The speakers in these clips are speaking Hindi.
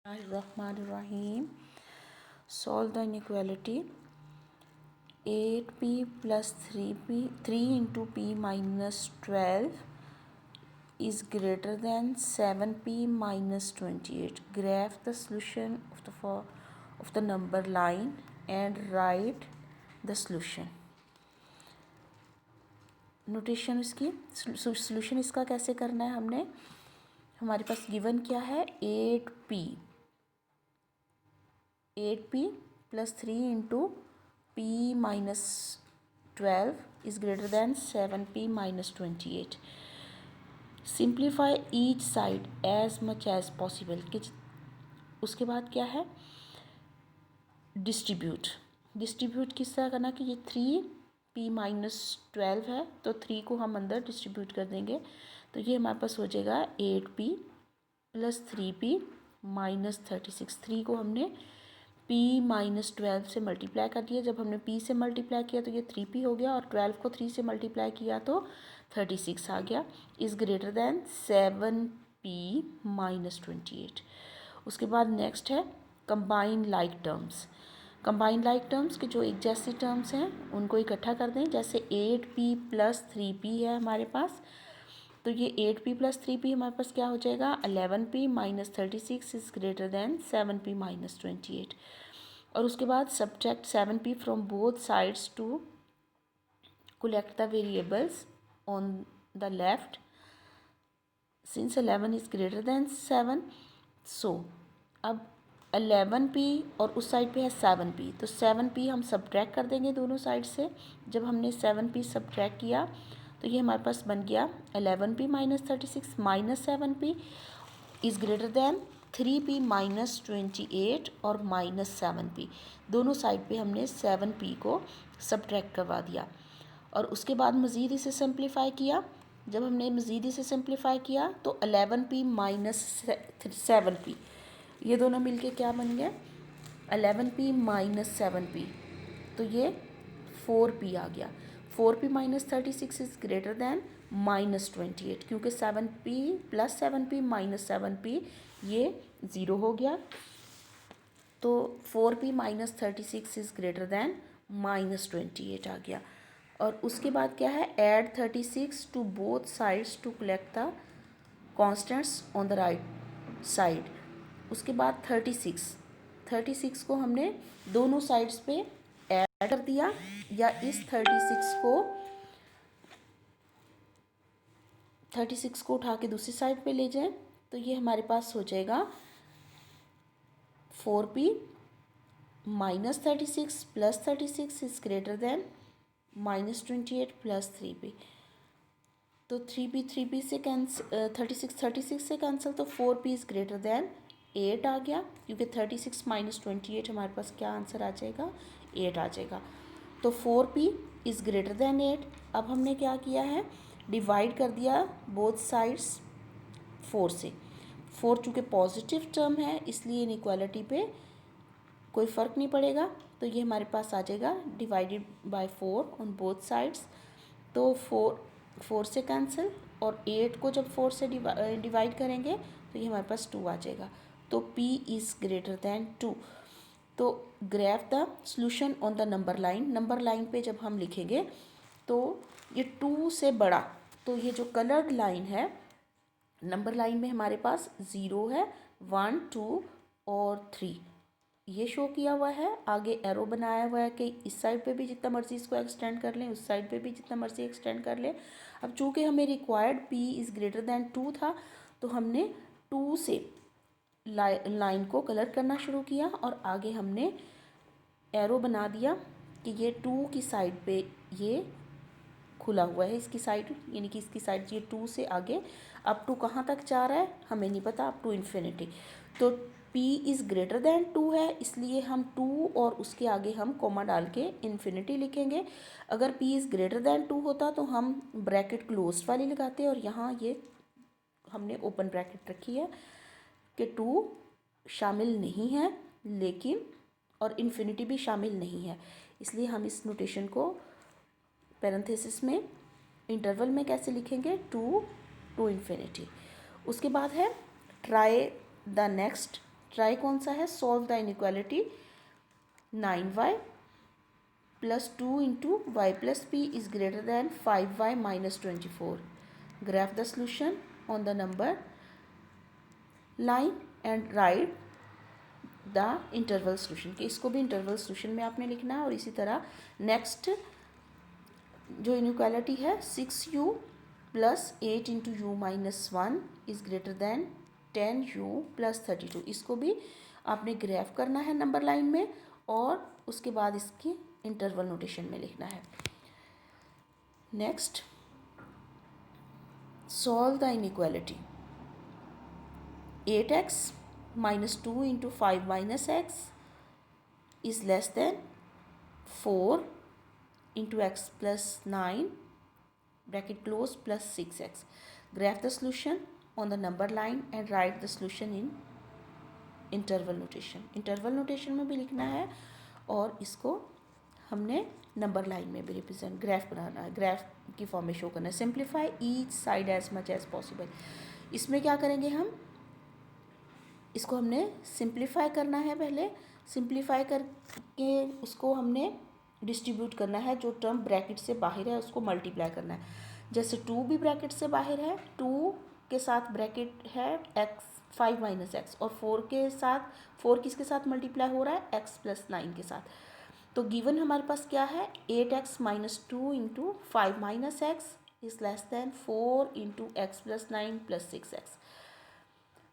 Bismillahirrahmanirrahim. Solve the inequality 8p plus 3 into p minus 12 is greater than 7p minus 28. Graph the solution of the number line and write the solution. Notation इसकी सोल्यूशन इसका कैसे करना है, हमने हमारे पास गिवन क्या है 8p plus 3 into p minus 12 is greater than 7p minus 28. Simplify each side as much as possible. उसके बाद क्या है डिस्ट्रीब्यूट किस तरह करना कि ये 3p minus 12 है तो 3 को हम अंदर डिस्ट्रीब्यूट कर देंगे तो ये हमारे पास हो जाएगा 8p plus 3p minus 36. 3 को हमने p माइनस 12 से मल्टीप्लाई कर दिया. जब हमने p से मल्टीप्लाई किया तो ये 3p हो गया और 12 को 3 से मल्टीप्लाई किया तो 36 आ गया. Is greater than 7p minus 28. उसके बाद नेक्स्ट है कंबाइन लाइक टर्म्स के जो एक जैसी टर्म्स हैं उनको इकट्ठा कर दें. जैसे 8p प्लस 3p है हमारे पास तो ये 8p प्लस 3p हमारे पास क्या हो जाएगा 11p minus 36 is greater than 7p minus 28. और उसके बाद subtract 7p from both sides to collect the variables on the left since 11 is greater than 7. So अब 11p और उस साइड पे है 7p तो 7p हम सब्ट्रैक्ट कर देंगे दोनों साइड से. जब हमने 7p सब्ट्रैक्ट किया तो ये हमारे पास बन गया 11p minus 36 minus 7p is greater then 3p minus 28 और माइनस 7p. दोनों साइड पे हमने 7p को सब्ट्रैक्ट करवा दिया और उसके बाद मज़ीद इसे सिंप्लीफाई किया. जब हमने मज़ीद इसे सिंप्लीफाई किया तो 11p माइनस 7p ये दोनों मिलके क्या बन गए 11p माइनस 7p तो ये 4p आ गया. 4p minus 36 is greater than minus 28 क्योंकि 7p plus 7p minus 7p ये 0 हो गया तो 4p minus 36 is greater than minus 28 आ गया. और उसके बाद क्या है add 36 to both sides to collect the constants on the right side. उसके बाद 36 को हमने दोनों साइड्स पे ऐड कर दिया या इस 36 को उठा के दूसरी साइड पे ले जाएं तो ये हमारे पास हो जाएगा 4p minus 36 plus 36 is greater than minus 28 plus 3p. तो 3p से कैंसिल 36 से कैंसिल तो 4p इज़ ग्रेटर दैन 8 आ गया क्योंकि 36 माइनस 28 हमारे पास क्या आंसर आ जाएगा 8 आ जाएगा. तो 4p इज़ ग्रेटर दैन 8. अब हमने क्या किया है डिवाइड कर दिया बोथ साइड्स 4 से. 4 चूँकि पॉजिटिव टर्म है इसलिए इनइक्वालिटी पे कोई फ़र्क नहीं पड़ेगा तो ये हमारे पास आ जाएगा divided by 4 on both sides. तो 4 से कैंसिल और 8 को जब 4 से डिवाइड करेंगे तो ये हमारे पास 2 आ जाएगा. तो p इज़ ग्रेटर दैन 2. तो graph the solution on the number line पे जब हम लिखेंगे तो ये 2 से बड़ा तो ये जो कलर्ड लाइन है नंबर लाइन में हमारे पास 0 है 1 2 और 3 ये शो किया हुआ है. आगे एरो बनाया हुआ है कि इस साइड पे भी जितना मर्जी इसको एक्सटेंड कर लें उस साइड पे भी जितना मर्जी एक्सटेंड कर लें. अब चूँकि हमें required p is greater then 2 था तो हमने 2 से लाइन को कलर करना शुरू किया और आगे हमने एरो बना दिया कि ये 2 की साइड पे ये खुला हुआ है इसकी साइड यानी कि इसकी साइड ये 2 से आगे अप टू कहाँ तक जा रहा है हमें नहीं पता अप टू इन्फिनिटी. तो p इज़ ग्रेटर दैन 2 है इसलिए हम 2 और उसके आगे हम कॉमा डाल के इन्फिनिटी लिखेंगे. अगर p इज़ ग्रेटर दैन 2 होता तो हम ब्रैकेट क्लोज्ड वाली लगाते और यहाँ ये हमने ओपन ब्रैकेट रखी है कि 2 शामिल नहीं है लेकिन और इन्फिनिटी भी शामिल नहीं है इसलिए हम इस नोटेशन को पैरेंथेसिस में इंटरवल में कैसे लिखेंगे 2 टू इन्फिनिटी. उसके बाद है ट्राई द नेक्स्ट ट्राई कौन सा है, solve the inequality 9y plus 2 into Y plus P is greater than 5y minus 24. Graph the solution on the number line and write the interval solution, कि इसको भी इंटरवल सोल्यूशन में आपने लिखना है. और इसी तरह नेक्स्ट जो इनइक्वालिटी है 6u plus 8 into you minus 1 is greater then 10u plus 32. इसको भी आपने ग्राफ करना है नंबर लाइन में और उसके बाद इसकी इंटरवल नोटेशन में लिखना है. Next solve the inequality 8x minus 2 into 5 minus x is less than 4 into x plus 9 bracket close plus 6x. Graph the solution on the number line and write the solution in interval notation. interval notation में भी लिखना है और इसको हमने नंबर लाइन में भी रिप्रेजेंट ग्राफ बनाना है, ग्राफ की फॉर्म में शो करना है. Simplify each side as much as possible. इसमें क्या करेंगे हम, इसको हमने सिंप्लीफाई करना है. पहले सिंप्लीफाई करके उसको हमने डिस्ट्रीब्यूट करना है. जो टर्म ब्रैकेट से बाहर है उसको मल्टीप्लाई करना है. जैसे 2 भी ब्रैकेट से बाहर है, 2 के साथ ब्रैकेट है x 5 माइनस एक्स और 4 के साथ 4 किसके साथ मल्टीप्लाई हो रहा है, x प्लस 9 के साथ. तो गिवन हमारे पास क्या है 8x minus 2 into 5 minus x is less than 4 into x plus 9 plus 6x.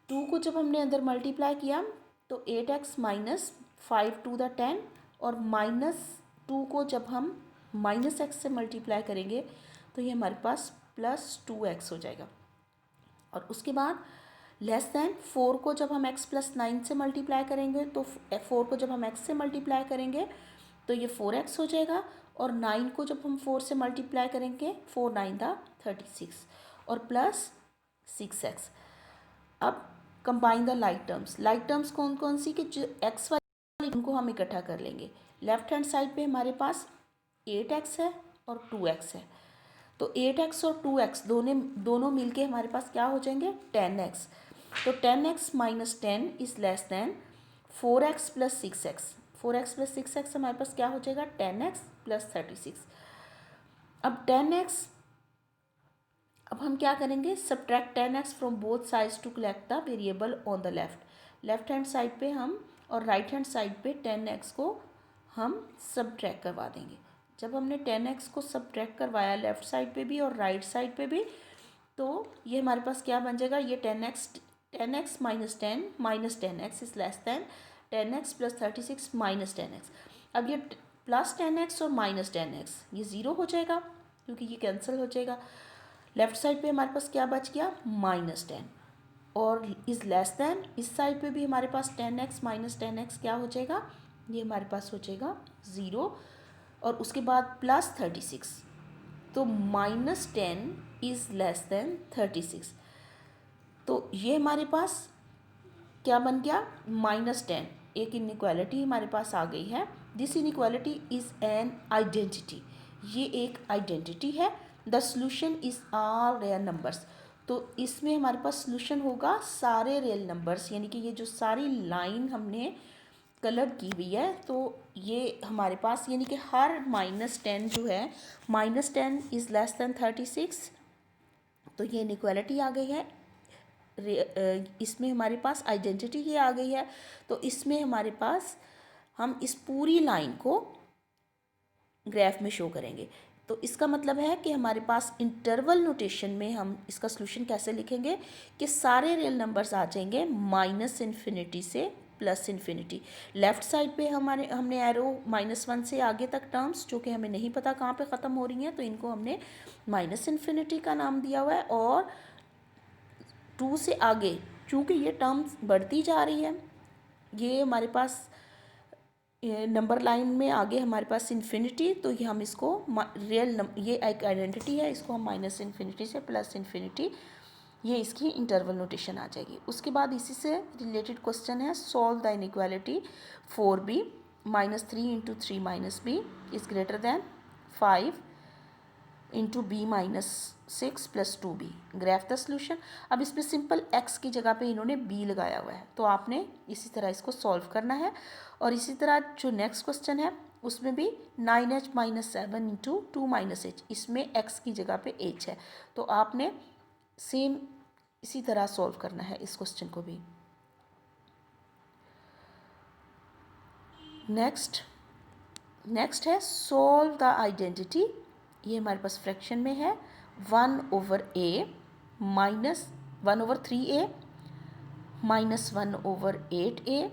2 को जब हमने अंदर मल्टीप्लाई किया तो 8x माइनस 5 टू द 10 और माइनस 2 को जब हम माइनस एक्स से मल्टीप्लाई करेंगे तो ये हमारे पास प्लस 2x हो जाएगा. और उसके बाद लेस दैन 4 को जब हम x प्लस 9 से मल्टीप्लाई करेंगे तो 4 को जब हम x से मल्टीप्लाई करेंगे तो ये 4x हो जाएगा. और 9 को जब हम 4 से मल्टीप्लाई करेंगे 4 9 दा 36 और प्लस 6x. अब combine the like terms. Like terms कौन कौन सी, कि जो x वाली उनको हम इकट्ठा कर लेंगे. लेफ्ट हैंड साइड पे हमारे पास 8x है और 2x है. तो 8x और 2x दोनों मिलके हमारे पास क्या हो जाएंगे 10x. तो 10x minus 10 is less than 4x plus 6x. 4x plus 6x हमारे पास क्या हो जाएगा 10x प्लस 36. अब 10x, अब हम क्या करेंगे, subtract 10x from both sides to collect the variable on the left hand side पे हम और राइट हैंड साइड पे 10x को हम सब्ट्रैक्ट करवा देंगे. जब हमने 10x को सब्ट्रैक्ट करवाया लेफ्ट साइड पे भी और राइट साइड पे भी, तो ये हमारे पास क्या बन जाएगा, ये 10x minus 10 minus 10x is less than 10x plus 36 minus 10x. अब ये प्लस 10x और माइनस 10x ये ज़ीरो हो जाएगा क्योंकि ये कैंसिल हो जाएगा. लेफ्ट साइड पे हमारे पास क्या बच गया माइनस 10 और इज़ लेस दैन इस साइड पे भी हमारे पास 10x माइनस 10x क्या हो जाएगा, ये हमारे पास हो जाएगा ज़ीरो. और उसके बाद प्लस 36, तो माइनस 10 इज़ लेस दैन 36. तो ये हमारे पास क्या बन गया माइनस 10. एक इनइक्वालिटी हमारे पास आ गई है. This inequality is an identity. ये एक आइडेंटिटी है. The solution is all real numbers. तो इसमें हमारे पास सोल्यूशन होगा सारे रियल नंबर्स, यानी कि ये जो सारी लाइन हमने कलर की हुई है तो ये हमारे पास, यानी कि हर -10 जो है -10 इज़ लेस दैन 36. तो ये इनइक्वालिटी आ गई है. इसमें हमारे पास आइडेंटिटी ये आ गई है. तो इसमें हमारे पास हम इस पूरी लाइन को ग्राफ में शो करेंगे. तो इसका मतलब है कि हमारे पास इंटरवल नोटेशन में हम इसका सोल्यूशन कैसे लिखेंगे कि सारे रियल नंबर्स आ जाएंगे -इन्फिनिटी से +इन्फिनिटी. लेफ़्ट साइड पे हमने एरो -1 से आगे तक टर्म्स जो कि हमें नहीं पता कहाँ पे ख़त्म हो रही हैं, तो इनको हमने -इन्फिनिटी का नाम दिया हुआ है. और 2 से आगे चूँकि ये टर्म्स बढ़ती जा रही है, ये हमारे पास नंबर लाइन में आगे हमारे पास इन्फिनिटी, तो ये हम इसको ये एक आइडेंटिटी है, इसको हम -इन्फिनिटी से +इन्फिनिटी, ये इसकी इंटरवल नोटेशन आ जाएगी. उसके बाद इसी से रिलेटेड क्वेश्चन है solve the inequality 4b -3 × 3 - b is greater than 5 into B minus 6 plus 2b। Graph the solution. अब इसमें सिंपल x की जगह पे इन्होंने b लगाया हुआ है, तो आपने इसी तरह इसको सॉल्व करना है। और इसी तरह जो नेक्स्ट क्वेश्चन है उसमें भी 9h minus 7 into 2 minus h, इसमें x की जगह पे h है, तो आपने सेम इसी तरह सॉल्व करना है इस क्वेश्चन को भी। नेक्स्ट है सॉल्व द आइडेंटिटी। ये हमारे पास फ्रैक्शन में है 1/a minus 1/3a minus 1/8a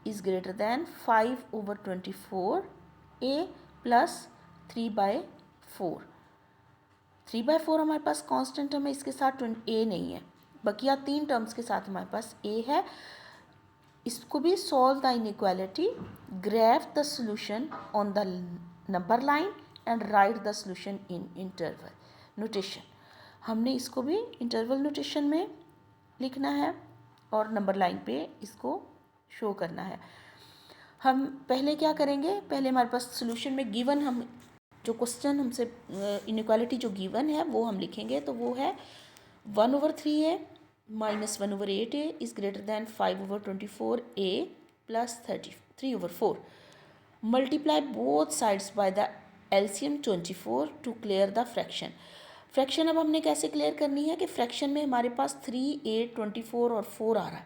is greater than 5/24a plus 3/4। 3/4 हमारे पास कांस्टेंट टर्म है, इसके साथ a नहीं है, बकिया 3 टर्म्स के साथ हमारे पास a है। इसको भी solve the inequality, graph the solution on the number line and write the solution in interval notation. हमने इसको भी इंटरवल नोटेशन में लिखना है और नंबर लाइन पे इसको शो करना है। हम पहले क्या करेंगे, पहले हमारे पास सॉल्यूशन में गिवन हम जो क्वेश्चन हमसे इनइक्वालिटी जो गिवन है वो हम लिखेंगे, तो वो है 1/3a minus 1/8a is greater than 5/24a plus 3/4। Multiply both sides by the LCM 24 to clear the fraction. Fraction अब हमने कैसे क्लियर करनी है कि फ्रैक्शन में हमारे पास 3, 8, 24 और 4 आ रहा है,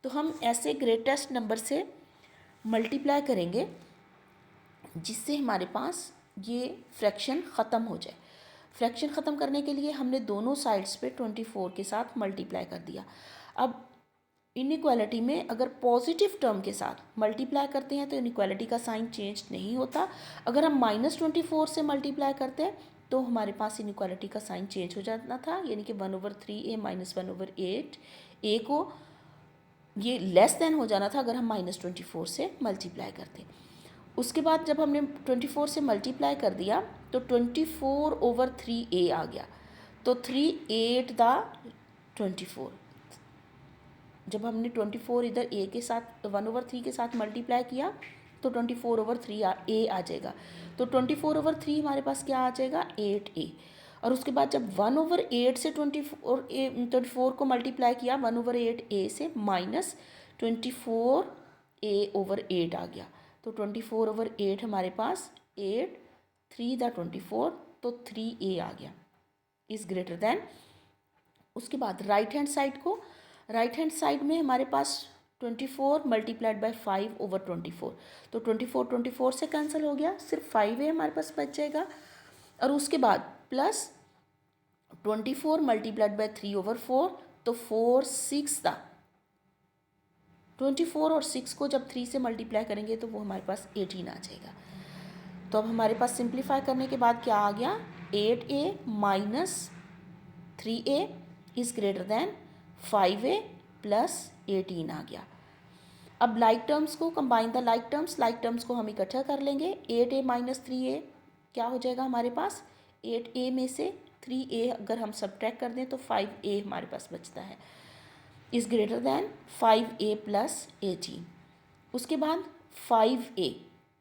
तो हम ऐसे ग्रेटेस्ट नंबर से मल्टीप्लाई करेंगे जिससे हमारे पास ये फ्रैक्शन ख़त्म हो जाए। फ्रैक्शन ख़त्म करने के लिए हमने दोनों साइड्स पे 24 के साथ मल्टीप्लाई कर दिया। अब इनइक्वालिटी में अगर पॉजिटिव टर्म के साथ मल्टीप्लाई करते हैं तो इनइक्वालिटी का साइन चेंज नहीं होता। अगर हम -24 से मल्टीप्लाई करते हैं तो हमारे पास इनइक्वालिटी का साइन चेंज हो जाता था, यानी कि 1/3a माइनस 1/8a को ये लेस देन हो जाना था अगर हम -24 से मल्टीप्लाई करते। उसके बाद जब हमने 24 से मल्टीप्लाई कर दिया तो 24/3a आ गया, तो 3 8 द 24। जब हमने 24 इधर a के साथ 1/3 के साथ मल्टीप्लाई किया तो 24/3a आ जाएगा, तो 24/3 हमारे पास क्या आ जाएगा 8a। और उसके बाद जब 1/8 से 24 को मल्टीप्लाई किया 1/8a से माइनस 24a/8 आ गया, तो 24/8 हमारे पास 8 3 द 24, तो 3a आ गया इज़ ग्रेटर दैन। उसके बाद राइट हैंड साइड में हमारे पास 24 मल्टीप्लाइड बाय 5/24, तो 24 से कैंसिल हो गया, सिर्फ 5a हमारे पास बच जाएगा। और उसके बाद प्लस 24 मल्टीप्लाइड बाय 3/4, तो 4 6 द 24 और 6 को जब 3 से मल्टीप्लाई करेंगे तो वो हमारे पास 18 आ जाएगा। तो अब हमारे पास सिंप्लीफाई करने के बाद क्या आ गया 8a minus 3a is greater then 5a plus 18 आ गया। अब लाइक टर्म्स को कंबाइन द लाइक टर्म्स को हम इकट्ठा कर लेंगे। 8a माइनस 3a क्या हो जाएगा हमारे पास, 8a में से 3a अगर हम सब्ट्रैक्ट कर दें तो 5a हमारे पास बचता है is greater then 5a plus 18। उसके बाद 5a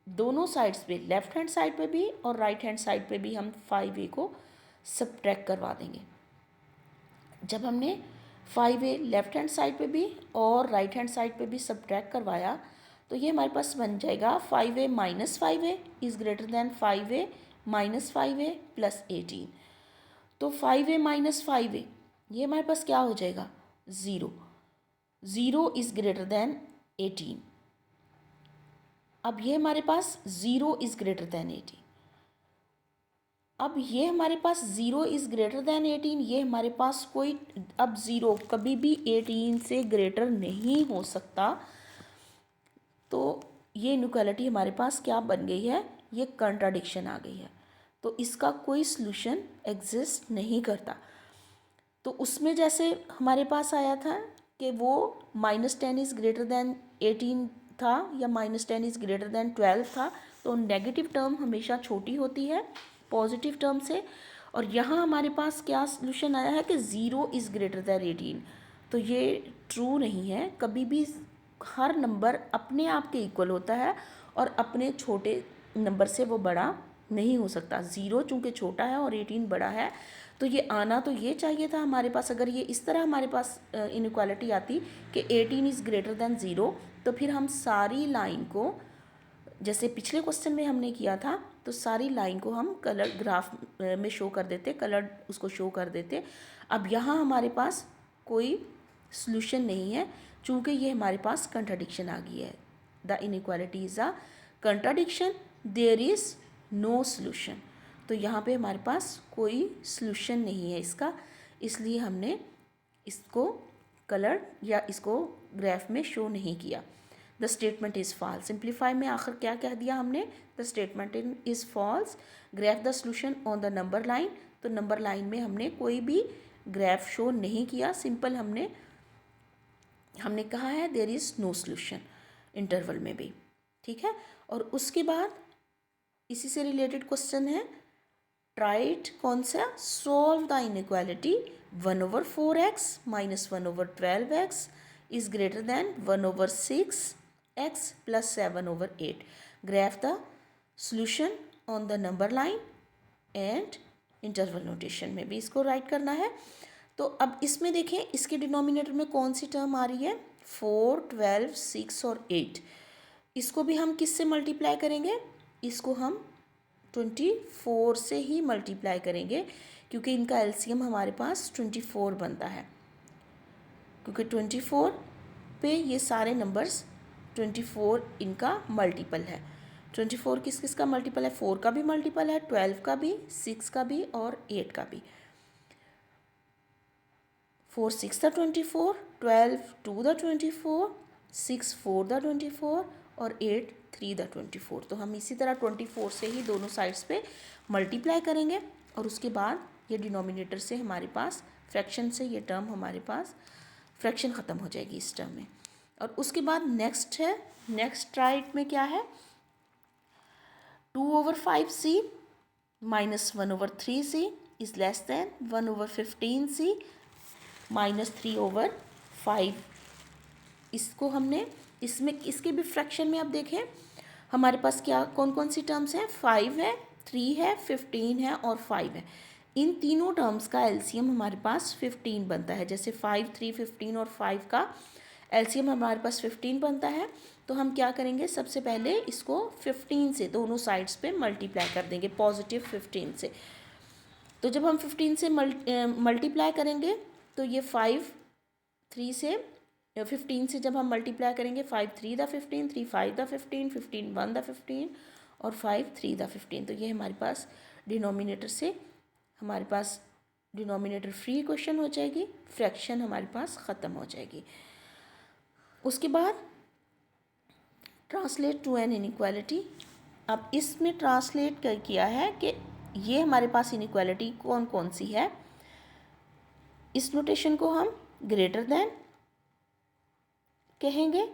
दोनों साइड्स पे लेफ्ट हैंड साइड पे भी और राइट हैंड साइड पे भी हम 5a को सब्ट्रैक्ट करवा देंगे। जब हमने 5a लेफ्ट हैंड साइड पे भी और राइट हैंड साइड पे भी सब्ट्रैक्ट करवाया तो ये हमारे पास बन जाएगा 5a minus 5a is greater then 5a minus 5a plus 18। तो 5a माइनस 5a ये हमारे पास क्या हो जाएगा 0 इज़ ग्रेटर दैन 18। अब ये हमारे पास 0 इज़ ग्रेटर दैन 18। अब ये हमारे पास 0 इज़ ग्रेटर दैन 18, ये हमारे पास कोई अब 0 कभी भी 18 से ग्रेटर नहीं हो सकता, तो ये इनइक्वालिटी हमारे पास क्या बन गई है, ये कंट्राडिक्शन आ गई है, तो इसका कोई सलूशन एग्जिस्ट नहीं करता। तो उसमें जैसे हमारे पास आया था कि वो -10 इज़ ग्रेटर दैन 18 था या -10 इज़ ग्रेटर दैन 12 था, तो नेगेटिव टर्म हमेशा छोटी होती है पॉजिटिव टर्म से। और यहाँ हमारे पास क्या सलूशन आया है कि 0 इज़ ग्रेटर दैन 18, तो ये ट्रू नहीं है। कभी भी हर नंबर अपने आप के इक्वल होता है और अपने छोटे नंबर से वो बड़ा नहीं हो सकता। 0 चूँकि छोटा है और 18 बड़ा है, तो ये आना तो ये चाहिए था हमारे पास। अगर ये इस तरह हमारे पास इनइक्वालिटी आती कि 18 इज़ ग्रेटर दैन 0, तो फिर हम सारी लाइन को, जैसे पिछले क्वेश्चन में हमने किया था, तो सारी लाइन को हम कलर ग्राफ में शो कर देते, कलर उसको शो कर देते। अब यहाँ हमारे पास कोई सॉल्यूशन नहीं है, चूँकि ये हमारे पास कंट्राडिक्शन आ गई है। The inequality is a contradiction, there is no solution. तो यहाँ पे हमारे पास कोई सॉल्यूशन नहीं है इसका, इसलिए हमने इसको कलर या इसको ग्राफ में शो नहीं किया। The statement is false. Simplify में आखिर क्या कह दिया हमने? The statement is false, graph the solution on the number line. तो नंबर लाइन में हमने कोई भी ग्राफ शो नहीं किया, सिंपल हमने कहा है there is no solution interval में भी, ठीक है। और उसके बाद इसी से रिलेटेड क्वेश्चन है, ट्राइट कौन सा? Solve the inequality 1/4x minus 1/12x is greater then 1/6x plus 7/8। Graph the solution on the number line and interval notation में भी इसको राइट करना है। तो अब इसमें देखें, इसके डिनोमिनेटर में कौन सी टर्म आ रही है? 4, 12, 6 और 8। इसको भी हम किससे मल्टीप्लाई करेंगे? इसको हम 24 से ही मल्टीप्लाई करेंगे, क्योंकि इनका एलसीएम हमारे पास 24 बनता है, क्योंकि 24 पे ये सारे नंबर्स 24 इनका मल्टीपल है। 24 किस किस का मल्टीपल है? 4 का भी मल्टीपल है, 12 का भी, 6 का भी और 8 का भी। 4 6 द 24, 12 2 द 24, 6 4 द 24 और 8 3 द 24। तो हम इसी तरह 24 से ही दोनों साइड्स पे मल्टीप्लाई करेंगे, और उसके बाद ये डिनोमिनेटर से हमारे पास फ्रैक्शन से ये टर्म हमारे पास फ्रैक्शन ख़त्म हो जाएगी इस टर्म में। और उसके बाद नेक्स्ट है, नेक्स्ट राइट में क्या है? 2/5c minus 1/3c is less then 1/15c minus 3/5। इसको हमने इसमें इसके भी फ्रैक्शन में अब देखें हमारे पास क्या कौन कौन सी टर्म्स हैं? 5 है, 3 है, 15 है और 5 है। इन तीनों टर्म्स का एलसीएम हमारे पास 15 बनता है। जैसे 5, 3, 15 और 5 का एलसीएम हमारे पास 15 बनता है, तो हम क्या करेंगे? सबसे पहले इसको 15 से दोनों साइड्स पे मल्टीप्लाई कर देंगे, पॉजिटिव 15 से। तो जब हम 15 से मल्टीप्लाई करेंगे तो ये 5 3 से 15 से जब हम मल्टीप्लाई करेंगे, 5 3 द 15, 3 5 द 15, 15 1 द 15 और 5 3 द 15। तो ये हमारे पास डिनोमिनेटर से हमारे पास डिनोमिनेटर फ्री इक्वेशन हो जाएगी, फ्रैक्शन हमारे पास ख़त्म हो जाएगी। उसके बाद ट्रांसलेट टू एन इनइक्वालिटी। अब इसमें ट्रांसलेट कर किया है कि ये हमारे पास इनइक्वालिटी कौन कौन सी है। इस नोटेशन को हम ग्रेटर दैन कहेंगे,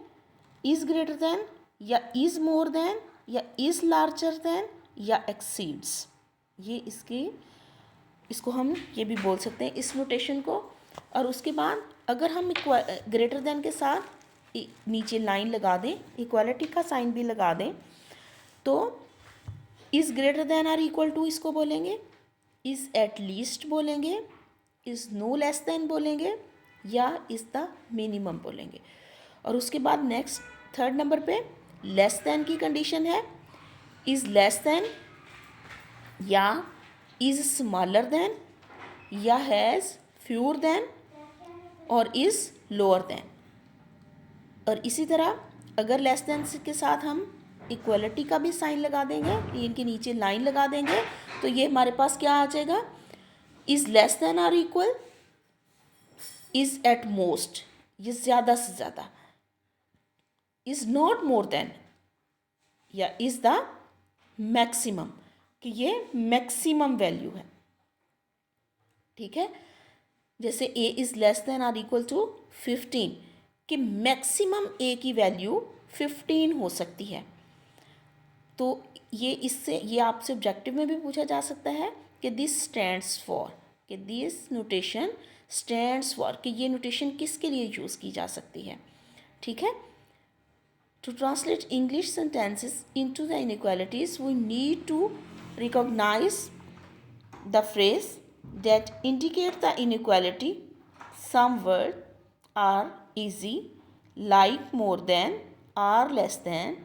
इज़ ग्रेटर दैन या इज़ मोर दैन या इज़ लार्जर दैन या एक्सीड्स। ये इसको हम ये भी बोल सकते हैं इस नोटेशन को। और उसके बाद अगर हम ग्रेटर दैन के साथ नीचे लाइन लगा दें, इक्वालिटी का साइन भी लगा दें, तो is greater than or equal to इसको बोलेंगे, इज़ एट लीस्ट बोलेंगे, इज़ नो लेस दैन बोलेंगे या इज़ द मिनिमम बोलेंगे। और उसके बाद नेक्स्ट थर्ड नंबर पे लेस दैन की कंडीशन है, इज़ लेस दैन या इज़ स्मॉलर दैन या हैज़ फ्यूअर दैन और इज़ लोअर दैन। और इसी तरह अगर लेस दैन के साथ हम इक्वलिटी का भी साइन लगा देंगे, इनके नीचे लाइन लगा देंगे, तो ये हमारे पास क्या आ जाएगा? Is less than or equal, is at most, ये ज़्यादा से ज़्यादा, इज़ नॉट मोर देन या इज़ द मैक्सिमम, कि ये मैक्सिमम वैल्यू है, ठीक है। जैसे a is less than or equal to 15, कि मैक्सिमम ए की वैल्यू 15 हो सकती है। तो ये आपसे ऑब्जेक्टिव में भी पूछा जा सकता है कि दिस स्टैंड्स फॉर, कि दिस नोटेशन स्टैंड्स फॉर, कि ये नोटेशन किसके लिए यूज़ की जा सकती है, ठीक है। To translate English sentences into the inequalities we need to recognize the phrase that indicate the inequality. Some words are easy, like more than, are less than,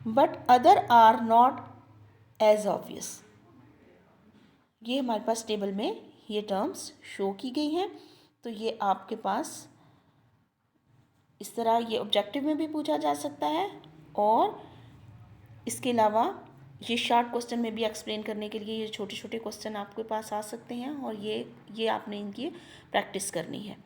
but other are not as obvious. ये हमारे पास टेबल में ये टर्म्स शो की गई हैं। तो ये आपके पास इस तरह ये ऑब्जेक्टिव में भी पूछा जा सकता है, और इसके अलावा ये शॉर्ट क्वेश्चन में भी एक्सप्लेन करने के लिए ये छोटे छोटे क्वेश्चन आपके पास आ सकते हैं, और ये आपने इनकी प्रैक्टिस करनी है।